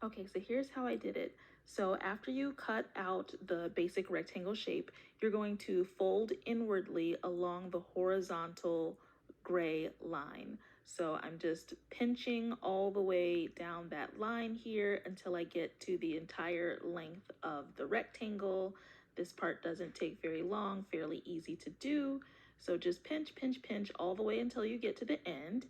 Okay, so here's how I did it. So after you cut out the basic rectangle shape, you're going to fold inwardly along the horizontal gray line. So I'm just pinching all the way down that line here until I get to the entire length of the rectangle. This part doesn't take very long, fairly easy to do. So just pinch, pinch, pinch all the way until you get to the end.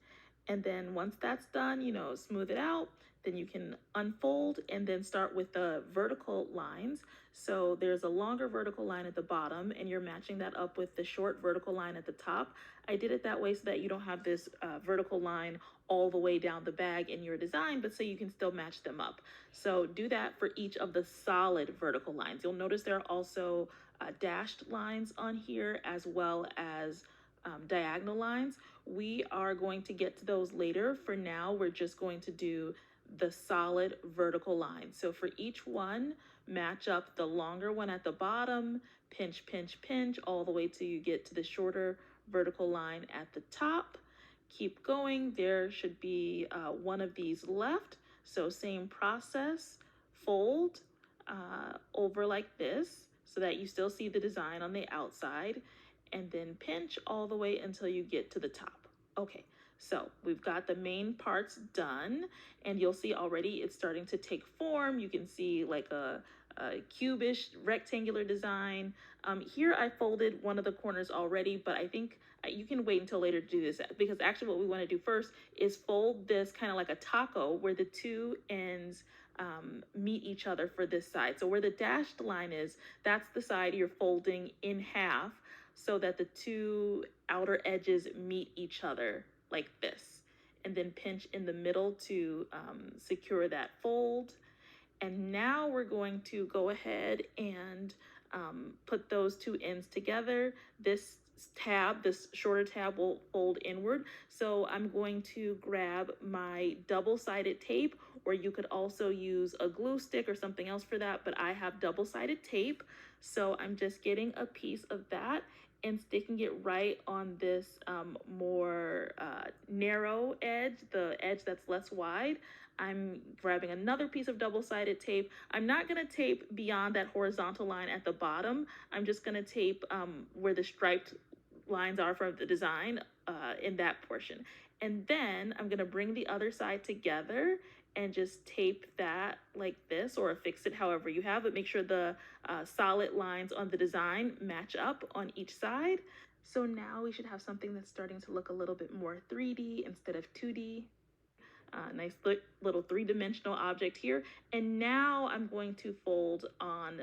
And then once that's done, smooth it out. Then you can unfold and then start with the vertical lines. So there's a longer vertical line at the bottom and you're matching that up with the short vertical line at the top. I did it that way so that you don't have this vertical line all the way down the bag in your design, but so you can still match them up. So do that for each of the solid vertical lines. You'll notice there are also dashed lines on here as well as diagonal lines. We are going to get to those later. For now, we're just going to do the solid vertical line. So for each one, match up the longer one at the bottom, pinch, pinch, pinch, all the way till you get to the shorter vertical line at the top. Keep going. There should be one of these left. So same process, fold over like this so that you still see the design on the outside, and then pinch all the way until you get to the top. Okay, so we've got the main parts done, and you'll see already it's starting to take form. You can see like a cubish rectangular design. Here I folded one of the corners already, but I think you can wait until later to do this, because actually what we want to do first is fold this kind of like a taco where the two ends meet each other for this side. So where the dashed line is, that's the side you're folding in half so that the two outer edges meet each other like this. And then pinch in the middle to secure that fold. And now we're going to go ahead and put those two ends together. This shorter tab will fold inward. So I'm going to grab my double-sided tape, or you could also use a glue stick or something else for that, but I have double-sided tape. So I'm just getting a piece of that and sticking it right on this more narrow edge, the edge that's less wide. I'm grabbing another piece of double-sided tape. I'm not gonna tape beyond that horizontal line at the bottom. I'm just gonna tape where the striped lines are for the design in that portion. And then I'm gonna bring the other side together and just tape that like this, or affix it however you have it. Make sure the solid lines on the design match up on each side. So now we should have something that's starting to look a little bit more 3D instead of 2D. Nice little three-dimensional object here. And now I'm going to fold on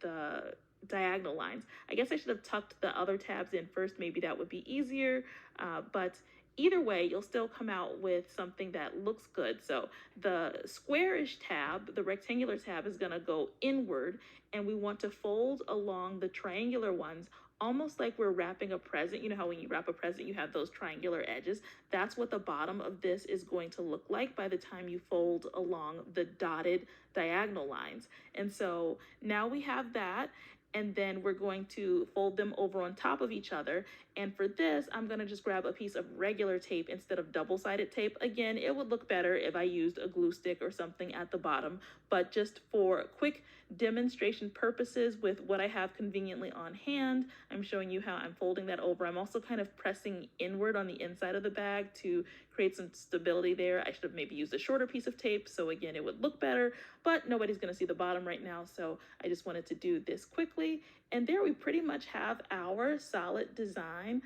the diagonal lines. I guess I should have tucked the other tabs in first. Maybe that would be easier, but either way, you'll still come out with something that looks good. So the squarish tab, the rectangular tab, is gonna go inward, and we want to fold along the triangular ones almost like we're wrapping a present. You know how when you wrap a present, you have those triangular edges? That's what the bottom of this is going to look like by the time you fold along the dotted diagonal lines. And so now we have that, and then we're going to fold them over on top of each other. And for this, I'm gonna just grab a piece of regular tape instead of double-sided tape. Again, it would look better if I used a glue stick or something at the bottom, but just for quick demonstration purposes with what I have conveniently on hand, I'm showing you how I'm folding that over. I'm also kind of pressing inward on the inside of the bag to create some stability there. I should have maybe used a shorter piece of tape, so again, it would look better, but nobody's gonna see the bottom right now, so I just wanted to do this quickly. And there we pretty much have our solid design.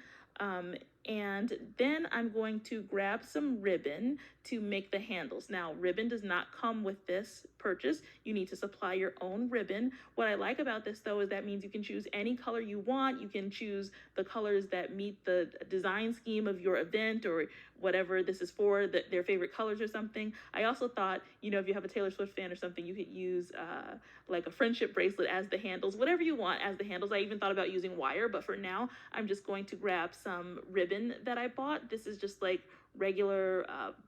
And then I'm going to grab some ribbon to make the handles. Now, ribbon does not come with this purchase. You need to supply your own ribbon. What I like about this, though, is that means you can choose any color you want. You can choose the colors that meet the design scheme of your event or whatever this is for, their favorite colors or something. I also thought, if you have a Taylor Swift fan or something, you could use like a friendship bracelet as the handles, whatever you want as the handles. I even thought about using wire, but for now, I'm just going to grab some ribbon that I bought. This is just like regular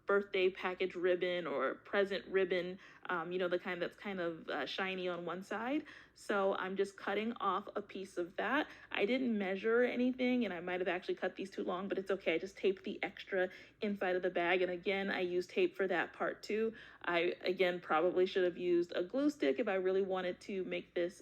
birthday package ribbon or present ribbon, the kind that's kind of shiny on one side. So I'm just cutting off a piece of that. I didn't measure anything, and I might have actually cut these too long, but it's okay. I just taped the extra inside of the bag. And again, I used tape for that part too. I, again, probably should have used a glue stick if I really wanted to make this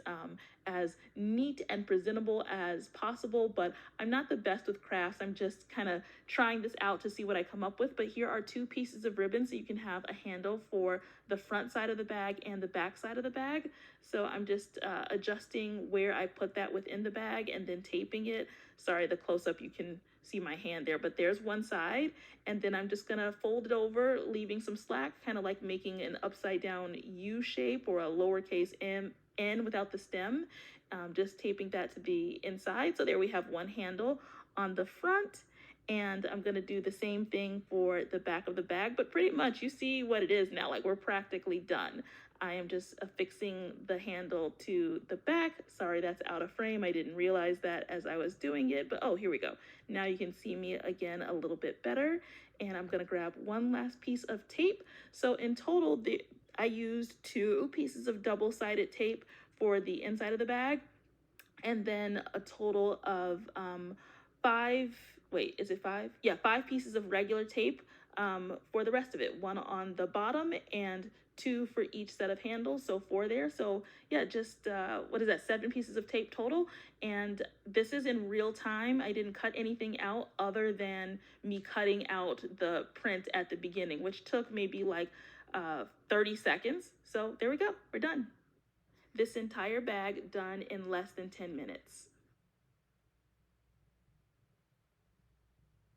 as neat and presentable as possible, but I'm not the best with crafts. I'm just kind of trying this out to see what I come up with. But here are two pieces of ribbon, so you can have a handle for the front side of the bag and the back side of the bag. So I'm just adjusting where I put that within the bag and then taping it. Sorry, the close-up, you can see my hand there, but there's one side, and then I'm just gonna fold it over, leaving some slack, kind of like making an upside down U shape or a lowercase n without the stem. Just taping that to the inside. So there we have one handle on the front, and I'm gonna do the same thing for the back of the bag, but pretty much you see what it is now, like we're practically done. I am just affixing the handle to the back. Sorry, that's out of frame. I didn't realize that as I was doing it, but oh, here we go. Now you can see me again a little bit better. And I'm gonna grab one last piece of tape. So in total, I used 2 pieces of double-sided tape for the inside of the bag, and then a total of 5, wait, is it 5? Yeah, 5 pieces of regular tape for the rest of it. 1 on the bottom and 2 for each set of handles, so 4 there. So yeah, just what is that, 7 pieces of tape total. And this is in real time. I didn't cut anything out other than me cutting out the print at the beginning, which took maybe like 30 seconds. So there we go, we're done. This entire bag done in less than 10 minutes.